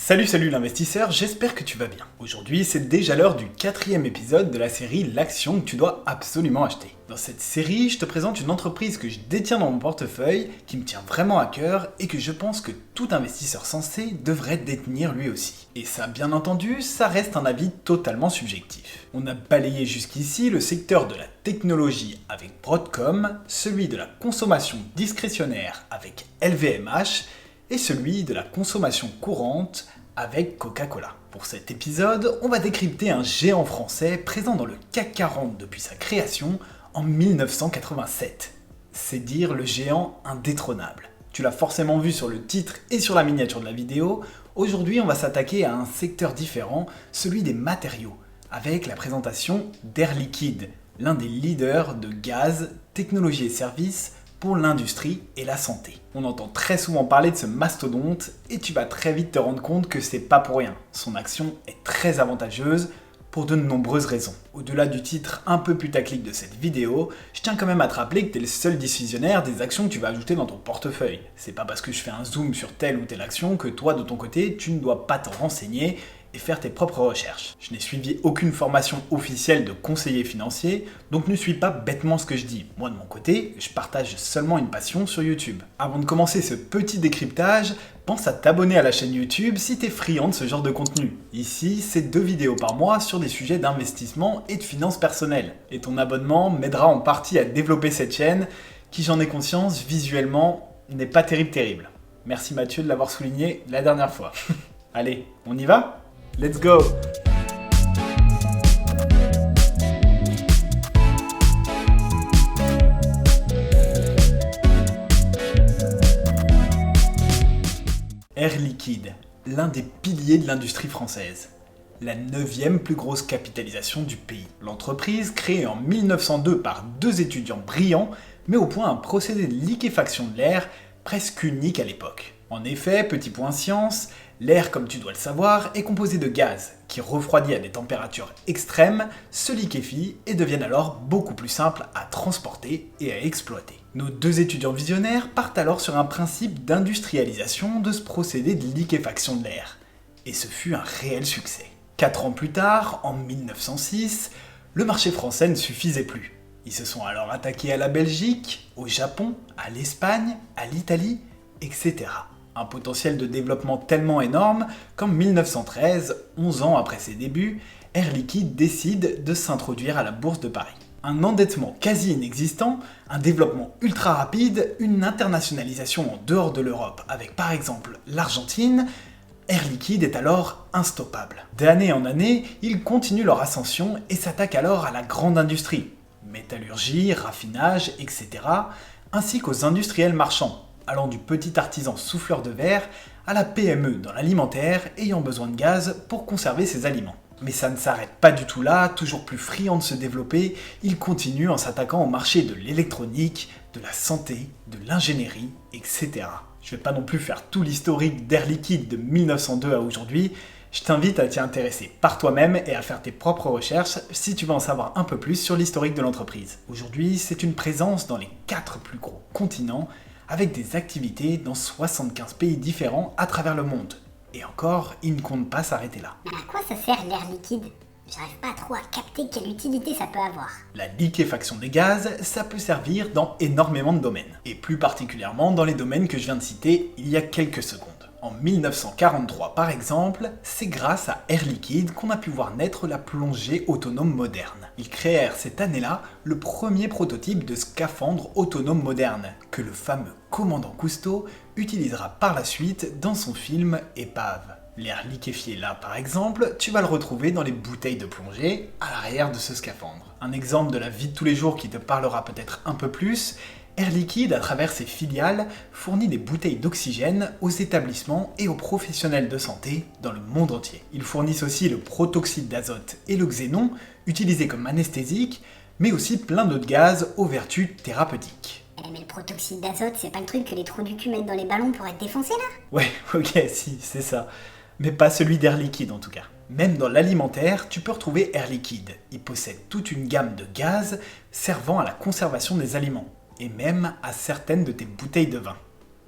Salut l'investisseur, j'espère que tu vas bien. Aujourd'hui, c'est déjà l'heure du 4e épisode de la série L'action que tu dois absolument acheter. Dans cette série, je te présente une entreprise que je détiens dans mon portefeuille, qui me tient vraiment à cœur et que je pense que tout investisseur sensé devrait détenir lui aussi. Et ça, bien entendu, ça reste un avis totalement subjectif. On a balayé jusqu'ici le secteur de la technologie avec Broadcom, celui de la consommation discrétionnaire avec LVMH, et celui de la consommation courante avec Coca-Cola. Pour cet épisode, on va décrypter un géant français présent dans le CAC 40 depuis sa création en 1987. C'est dire le géant indétrônable. Tu l'as forcément vu sur le titre et sur la miniature de la vidéo. Aujourd'hui, on va s'attaquer à un secteur différent, celui des matériaux, avec la présentation d'Air Liquide, l'un des leaders de gaz, technologie et services pour l'industrie et la santé. On entend très souvent parler de ce mastodonte et tu vas très vite te rendre compte que c'est pas pour rien. Son action est très avantageuse pour de nombreuses raisons. Au-delà du titre un peu putaclic de cette vidéo, je tiens quand même à te rappeler que tu es le seul décisionnaire des actions que tu vas ajouter dans ton portefeuille. C'est pas parce que je fais un zoom sur telle ou telle action que toi de ton côté tu ne dois pas te renseigner et faire tes propres recherches. Je n'ai suivi aucune formation officielle de conseiller financier, donc ne suis pas bêtement ce que je dis. Moi de mon côté, je partage seulement une passion sur YouTube. Avant de commencer ce petit décryptage, pense à t'abonner à la chaîne YouTube si t'es friand de ce genre de contenu. Ici, c'est 2 vidéos par mois sur des sujets d'investissement et de finances personnelles. Et ton abonnement m'aidera en partie à développer cette chaîne, qui j'en ai conscience, visuellement, n'est pas terrible. Merci Mathieu de l'avoir souligné la dernière fois. Allez, on y va ? Let's go! Air Liquide, l'un des piliers de l'industrie française. La 9e plus grosse capitalisation du pays. L'entreprise, créée en 1902 par 2 étudiants brillants, met au point un procédé de liquéfaction de l'air presque unique à l'époque. En effet, petit point science, l'air, comme tu dois le savoir, est composé de gaz qui, refroidis à des températures extrêmes, se liquéfient et deviennent alors beaucoup plus simples à transporter et à exploiter. Nos 2 étudiants visionnaires partent alors sur un principe d'industrialisation de ce procédé de liquéfaction de l'air. Et ce fut un réel succès. 4 ans plus tard, en 1906, le marché français ne suffisait plus. Ils se sont alors attaqués à la Belgique, au Japon, à l'Espagne, à l'Italie, etc. Un potentiel de développement tellement énorme qu'en 1913, 11 ans après ses débuts, Air Liquide décide de s'introduire à la Bourse de Paris. Un endettement quasi inexistant, un développement ultra rapide, une internationalisation en dehors de l'Europe avec par exemple l'Argentine, Air Liquide est alors instoppable. D'année en année, ils continuent leur ascension et s'attaquent alors à la grande industrie, métallurgie, raffinage, etc., ainsi qu'aux industriels marchands, allant du petit artisan souffleur de verre à la PME dans l'alimentaire ayant besoin de gaz pour conserver ses aliments. Mais ça ne s'arrête pas du tout là, toujours plus friand de se développer, il continue en s'attaquant au marché de l'électronique, de la santé, de l'ingénierie, etc. Je vais pas non plus faire tout l'historique d'Air Liquide de 1902 à aujourd'hui, je t'invite à t'y intéresser par toi-même et à faire tes propres recherches si tu veux en savoir un peu plus sur l'historique de l'entreprise. Aujourd'hui, c'est une présence dans les 4 plus gros continents, avec des activités dans 75 pays différents à travers le monde. Et encore, il ne compte pas s'arrêter là. Mais à quoi ça sert l'air liquide? J'arrive pas trop à capter quelle utilité ça peut avoir. La liquéfaction des gaz, ça peut servir dans énormément de domaines. Et plus particulièrement dans les domaines que je viens de citer il y a quelques secondes. En 1943 par exemple, c'est grâce à Air Liquide qu'on a pu voir naître la plongée autonome moderne. Ils créèrent cette année-là le premier prototype de scaphandre autonome moderne, que le fameux commandant Cousteau utilisera par la suite dans son film Épave. L'air liquéfié là par exemple, tu vas le retrouver dans les bouteilles de plongée à l'arrière de ce scaphandre. Un exemple de la vie de tous les jours qui te parlera peut-être un peu plus, Air Liquide, à travers ses filiales, fournit des bouteilles d'oxygène aux établissements et aux professionnels de santé dans le monde entier. Ils fournissent aussi le protoxyde d'azote et le xénon, utilisés comme anesthésiques, mais aussi plein d'autres gaz aux vertus thérapeutiques. Mais le protoxyde d'azote, c'est pas le truc que les trous du cul mettent dans les ballons pour être défoncés là? Ouais, ok, si, c'est ça. Mais pas celui d'Air Liquide en tout cas. Même dans l'alimentaire, tu peux retrouver Air Liquide. Il possède toute une gamme de gaz servant à la conservation des aliments, et même à certaines de tes bouteilles de vin.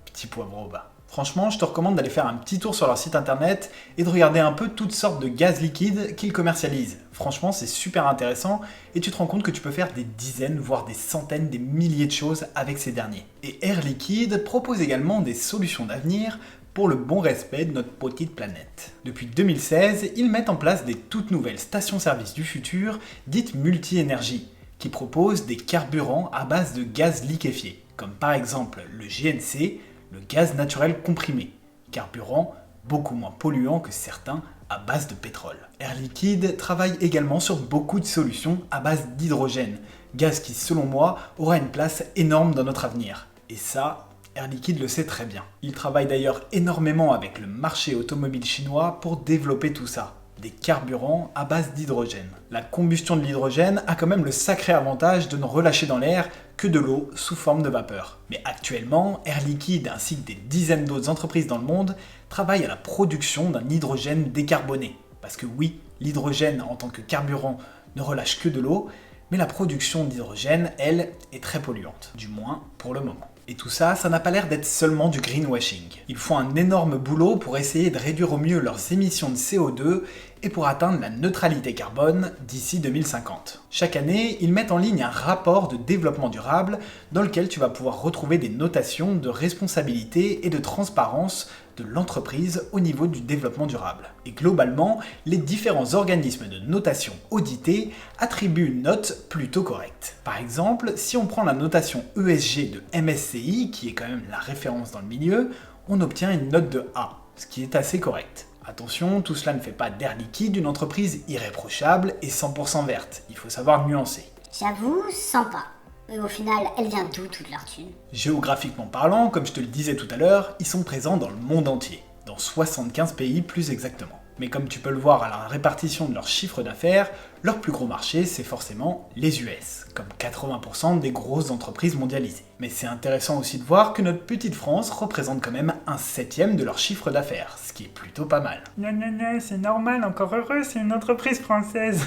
Petit poivre au bas. Franchement, je te recommande d'aller faire un petit tour sur leur site internet et de regarder un peu toutes sortes de gaz liquides qu'ils commercialisent. Franchement, c'est super intéressant et tu te rends compte que tu peux faire des dizaines, voire des centaines, des milliers de choses avec ces derniers. Et Air Liquide propose également des solutions d'avenir pour le bon respect de notre petite planète. Depuis 2016, ils mettent en place des toutes nouvelles stations-service du futur, dites multi-énergie, qui proposent des carburants à base de gaz liquéfié, comme par exemple le GNC, le gaz naturel comprimé, carburant beaucoup moins polluant que certains à base de pétrole. Air Liquide travaille également sur beaucoup de solutions à base d'hydrogène, gaz qui selon moi aura une place énorme dans notre avenir. Et ça, Air Liquide le sait très bien. Il travaille d'ailleurs énormément avec le marché automobile chinois pour développer tout ça. Des carburants à base d'hydrogène. La combustion de l'hydrogène a quand même le sacré avantage de ne relâcher dans l'air que de l'eau sous forme de vapeur. Mais actuellement, Air Liquide ainsi que des dizaines d'autres entreprises dans le monde travaillent à la production d'un hydrogène décarboné. Parce que oui, l'hydrogène en tant que carburant ne relâche que de l'eau, mais la production d'hydrogène, elle, est très polluante. Du moins pour le moment. Et tout ça, ça n'a pas l'air d'être seulement du greenwashing. Ils font un énorme boulot pour essayer de réduire au mieux leurs émissions de CO2 et pour atteindre la neutralité carbone d'ici 2050. Chaque année, ils mettent en ligne un rapport de développement durable dans lequel tu vas pouvoir retrouver des notations de responsabilité et de transparence de l'entreprise au niveau du développement durable. Et globalement, les différents organismes de notation audités attribuent une note plutôt correcte. Par exemple, si on prend la notation ESG de MSCI, qui est quand même la référence dans le milieu, on obtient une note de A, ce qui est assez correct. Attention, tout cela ne fait pas d'Air Liquide une entreprise irréprochable et 100% verte. Il faut savoir nuancer. J'avoue, sympa. Mais au final, elle vient d'où toute leur thune? Géographiquement parlant, comme je te le disais tout à l'heure, ils sont présents dans le monde entier, dans 75 pays plus exactement. Mais comme tu peux le voir à la répartition de leur chiffre d'affaires, leur plus gros marché, c'est forcément les US, comme 80% des grosses entreprises mondialisées. Mais c'est intéressant aussi de voir que notre petite France représente quand même un septième de leur chiffre d'affaires, ce qui est plutôt pas mal. Non, non, non, c'est normal, encore heureux, c'est une entreprise française.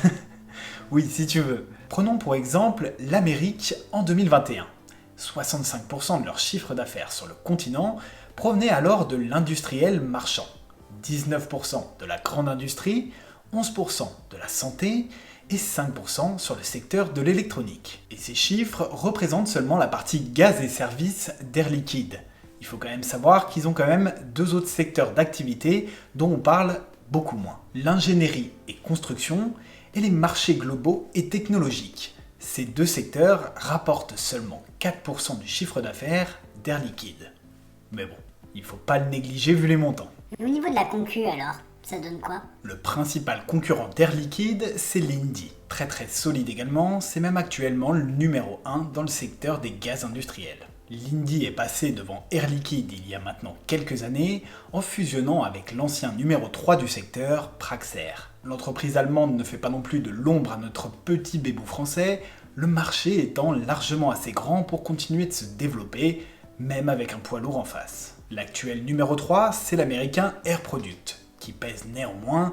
Oui, si tu veux. Prenons pour exemple l'Amérique en 2021. 65% de leur chiffre d'affaires sur le continent provenait alors de l'industriel marchand. 19% de la grande industrie, 11% de la santé et 5% sur le secteur de l'électronique. Et ces chiffres représentent seulement la partie gaz et services d'Air Liquide. Il faut quand même savoir qu'ils ont quand même deux autres secteurs d'activité dont on parle beaucoup moins. L'ingénierie et construction et les marchés globaux et technologiques. Ces deux secteurs rapportent seulement 4% du chiffre d'affaires d'Air Liquide. Mais bon, il faut pas le négliger vu les montants. Et au niveau de la concu alors, ça donne quoi? Le principal concurrent d'Air Liquide, c'est Linde. Très solide également, c'est même actuellement le numéro 1 dans le secteur des gaz industriels. Linde est passé devant Air Liquide il y a maintenant quelques années en fusionnant avec l'ancien numéro 3 du secteur, Praxair. L'entreprise allemande ne fait pas non plus de l'ombre à notre petit bébou français, le marché étant largement assez grand pour continuer de se développer, même avec un poids lourd en face. L'actuel numéro 3, c'est l'américain Air Product, qui pèse néanmoins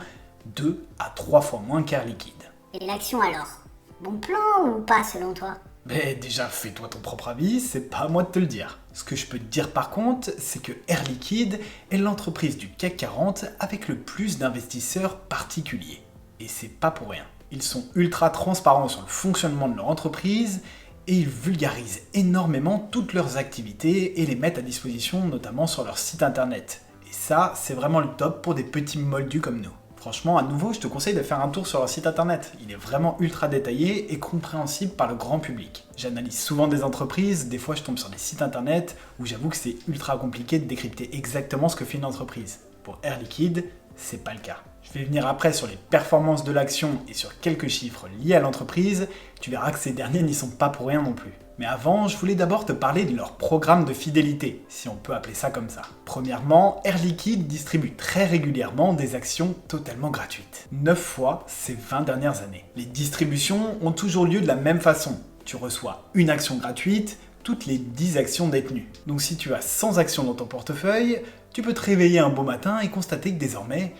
2 à 3 fois moins qu'Air Liquide. Et l'action alors? Bon plan ou pas selon toi? Mais déjà, fais-toi ton propre avis, c'est pas à moi de te le dire. Ce que je peux te dire par contre, c'est que Air Liquide est l'entreprise du CAC 40 avec le plus d'investisseurs particuliers. Et c'est pas pour rien. Ils sont ultra transparents sur le fonctionnement de leur entreprise et ils vulgarisent énormément toutes leurs activités et les mettent à disposition notamment sur leur site internet. Et ça, c'est vraiment le top pour des petits moldus comme nous. Franchement, à nouveau, je te conseille de faire un tour sur leur site internet. Il est vraiment ultra détaillé et compréhensible par le grand public. J'analyse souvent des entreprises, des fois je tombe sur des sites internet où j'avoue que c'est ultra compliqué de décrypter exactement ce que fait une entreprise. Pour Air Liquide, c'est pas le cas. Je vais venir après sur les performances de l'action et sur quelques chiffres liés à l'entreprise. Tu verras que ces derniers n'y sont pas pour rien non plus. Mais avant, je voulais d'abord te parler de leur programme de fidélité, si on peut appeler ça comme ça. Premièrement, Air Liquide distribue très régulièrement des actions totalement gratuites. 9 fois ces 20 dernières années. Les distributions ont toujours lieu de la même façon. Tu reçois une action gratuite toutes les 10 actions détenues. Donc si tu as 100 actions dans ton portefeuille, tu peux te réveiller un beau matin et constater que désormais,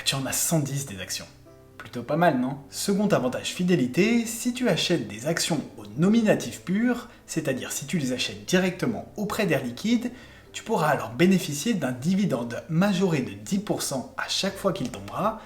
tu en as 110 des actions. Plutôt pas mal, non? Second avantage fidélité, si tu achètes des actions au nominatif pur, c'est-à-dire si tu les achètes directement auprès d'Air Liquide, Tu pourras alors bénéficier d'un dividende majoré de 10% à chaque fois qu'il tombera,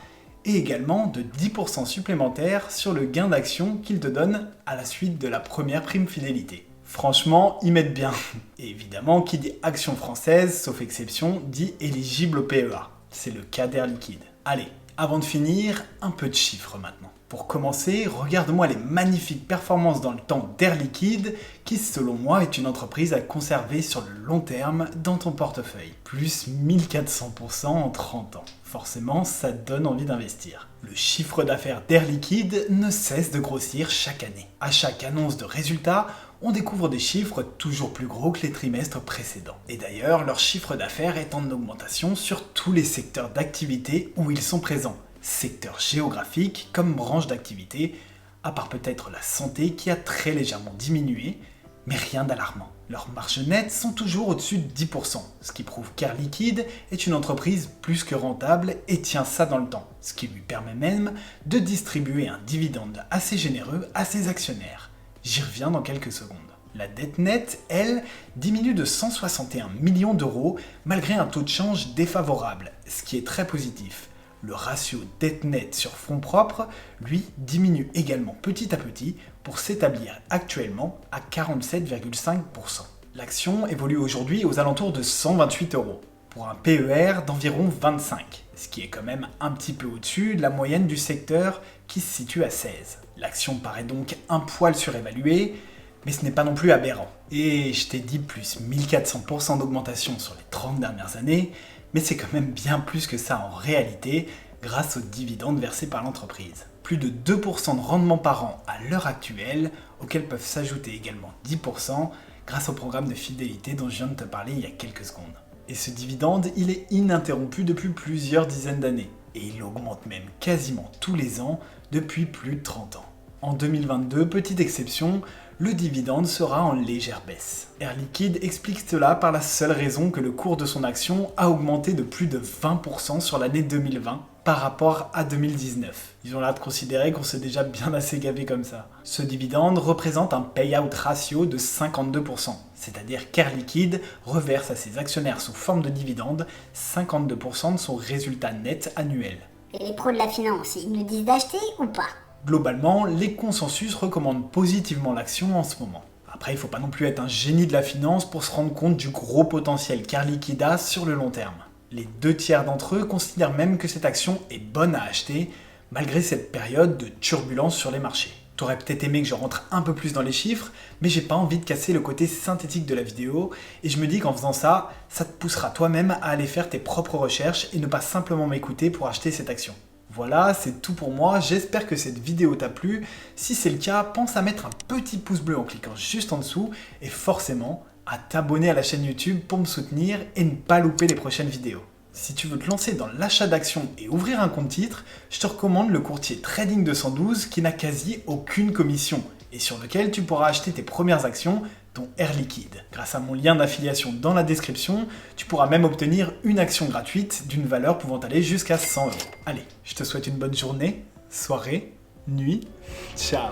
et également de 10% supplémentaires sur le gain d'action qu'il te donne à la suite de la première prime fidélité. Franchement, ils mettent bien. Et évidemment, qui dit action française, sauf exception, dit éligible au PEA. C'est le cas d'Air Liquide. Allez, avant de finir, un peu de chiffres maintenant. Pour commencer, regarde-moi les magnifiques performances dans le temps d'Air Liquide, qui selon moi est une entreprise à conserver sur le long terme dans ton portefeuille. Plus 1400% en 30 ans. Forcément, ça donne envie d'investir. Le chiffre d'affaires d'Air Liquide ne cesse de grossir chaque année. À chaque annonce de résultats, on découvre des chiffres toujours plus gros que les trimestres précédents. Et d'ailleurs, leur chiffre d'affaires est en augmentation sur tous les secteurs d'activité où ils sont présents. Secteur géographique comme branche d'activité, à part peut-être la santé qui a très légèrement diminué, mais rien d'alarmant. Leurs marges nettes sont toujours au-dessus de 10%, ce qui prouve qu'Air Liquide est une entreprise plus que rentable et tient ça dans le temps, ce qui lui permet même de distribuer un dividende assez généreux à ses actionnaires. J'y reviens dans quelques secondes. La dette nette, elle, diminue de 161 millions d'euros malgré un taux de change défavorable, ce qui est très positif. Le ratio dette nette sur fonds propres, lui, diminue également petit à petit pour s'établir actuellement à 47,5%. L'action évolue aujourd'hui aux alentours de 128 euros, pour un PER d'environ 25, ce qui est quand même un petit peu au-dessus de la moyenne du secteur qui se situe à 16. L'action paraît donc un poil surévaluée, mais ce n'est pas non plus aberrant. Et je t'ai dit plus 1400% d'augmentation sur les 30 dernières années, mais c'est quand même bien plus que ça en réalité, grâce aux dividendes versés par l'entreprise. Plus de 2% de rendement par an à l'heure actuelle, auxquels peuvent s'ajouter également 10% grâce au programme de fidélité dont je viens de te parler il y a quelques secondes. Et ce dividende, il est ininterrompu depuis plusieurs dizaines d'années, et il augmente même quasiment tous les ans depuis plus de 30 ans. En 2022, petite exception, le dividende sera en légère baisse. Air Liquide explique cela par la seule raison que le cours de son action a augmenté de plus de 20% sur l'année 2020 par rapport à 2019. Ils ont l'air de considérer qu'on s'est déjà bien assez gavé comme ça. Ce dividende représente un payout ratio de 52%, c'est-à-dire qu'Air Liquide reverse à ses actionnaires sous forme de dividende 52% de son résultat net annuel. Et les pros de la finance, ils nous disent d'acheter ou pas? Globalement, les consensus recommandent positivement l'action en ce moment. Après, il ne faut pas non plus être un génie de la finance pour se rendre compte du gros potentiel qu'Air Liquide a sur le long terme. Les 2/3 d'entre eux considèrent même que cette action est bonne à acheter, malgré cette période de turbulence sur les marchés. T'aurais peut-être aimé que je rentre un peu plus dans les chiffres, mais j'ai pas envie de casser le côté synthétique de la vidéo, et je me dis qu'en faisant ça, ça te poussera toi-même à aller faire tes propres recherches et ne pas simplement m'écouter pour acheter cette action. Voilà, c'est tout pour moi, j'espère que cette vidéo t'a plu. Si c'est le cas, pense à mettre un petit pouce bleu en cliquant juste en dessous et forcément à t'abonner à la chaîne YouTube pour me soutenir et ne pas louper les prochaines vidéos. Si tu veux te lancer dans l'achat d'actions et ouvrir un compte titre, je te recommande le courtier Trading 212 qui n'a quasi aucune commission et sur lequel tu pourras acheter tes premières actions, dont Air Liquide. Grâce à mon lien d'affiliation dans la description, tu pourras même obtenir une action gratuite d'une valeur pouvant aller jusqu'à 100 euros. Allez, je te souhaite une bonne journée, soirée, nuit, ciao!